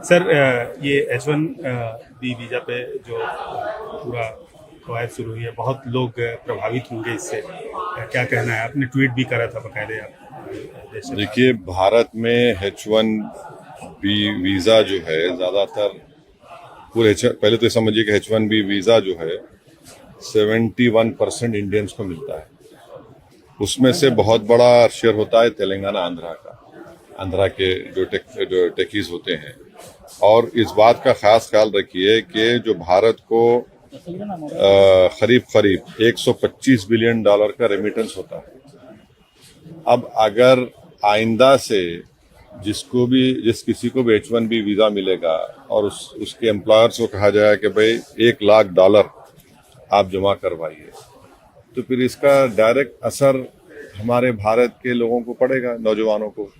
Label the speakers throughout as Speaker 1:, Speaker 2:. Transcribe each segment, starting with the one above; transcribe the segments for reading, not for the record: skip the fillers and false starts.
Speaker 1: Sir ये H1B visa पे जो पूरा कवायद शुरू हुई है, बहुत लोग प्रभावित होंगे इससे, क्या कहना है? आपने ट्वीट भी करा था बकायदे आप
Speaker 2: देखिए, भारत में H1B वीज़ा जो है ज़्यादातर पहले तो समझिए कि H1B वीज़ा जो है 71% इंडियंस को मिलता है। उसमें से बहुत बड़ा शेयर होता है तेलंगाना आंध्रा के जो टेकीज होते हैं। और इस बात का खास ख्याल रखिए कि जो भारत को करीब 125 बिलियन डॉलर का रेमिटेंस होता है। अब अगर आइंदा से जिस किसी को भी H1B वीजा मिलेगा और उसके एम्प्लॉयर्स को कहा जाए कि भाई $1 लाख आप जमा करवाइए, तो फिर इसका डायरेक्ट असर हमारे भारत के लोगों को पड़ेगा, नौजवानों को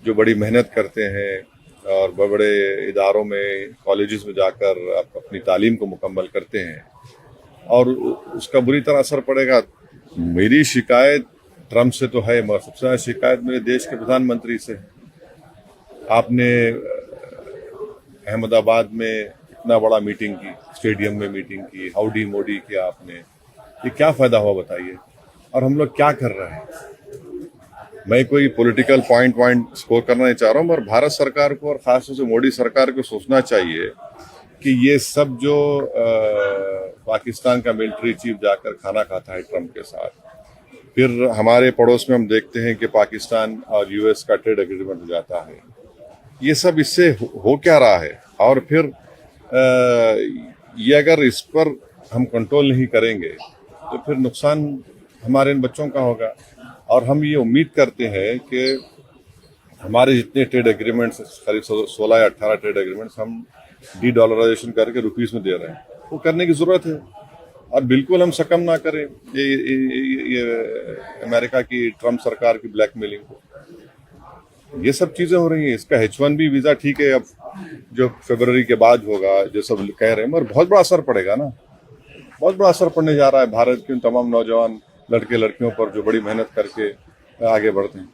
Speaker 2: जो बड़ी मेहनत करते हैं और बड़े इदारों में, कॉलेजेस में जाकर अपनी तालीम को मुकम्मल करते हैं, और उसका बुरी तरह असर पड़ेगा। मेरी शिकायत ट्रम्प से तो है, मगर सबसे ज़्यादा शिकायत मेरे देश के प्रधानमंत्री से है। आपने अहमदाबाद में इतना बड़ा मीटिंग की, स्टेडियम में मीटिंग की, हाउडी मोडी किया आपने, ये क्या फायदा हुआ बताइए? और हम लोग क्या कर रहे हैं? मैं कोई पॉलिटिकल पॉइंट स्कोर करना नहीं चाह रहा हूँ, मगर भारत सरकार को और खासतौर से मोदी सरकार को सोचना चाहिए कि ये सब जो पाकिस्तान का मिलिट्री चीफ जाकर खाना खाता है ट्रम्प के साथ, फिर हमारे पड़ोस में हम देखते हैं कि पाकिस्तान और यूएस का ट्रेड एग्रीमेंट हो जाता है, ये सब इससे हो क्या रहा है? और फिर ये अगर इस पर हम कंट्रोल नहीं करेंगे तो फिर नुकसान हमारे इन बच्चों का होगा। और हम ये उम्मीद करते हैं कि हमारे जितने ट्रेड एग्रीमेंट्स, करीब 16 या 18 ट्रेड एग्रीमेंट्स हम डी-डॉलराइजेशन करके रुपीस में दे रहे हैं, वो करने की ज़रूरत है। और बिल्कुल हम सकम ना करें ये अमेरिका की ट्रम्प सरकार की ब्लैकमेलिंग को। ये सब चीज़ें हो रही हैं। इसका H1B वीज़ा ठीक है, अब जो फरवरी के बाद होगा, जो सब कह रहे हैं, मगर बहुत बड़ा असर पड़ेगा ना, बहुत बड़ा असर पड़ने जा रहा है भारत के उन तमाम नौजवान लड़के लड़कियों पर जो बड़ी मेहनत करके आगे बढ़ते हैं।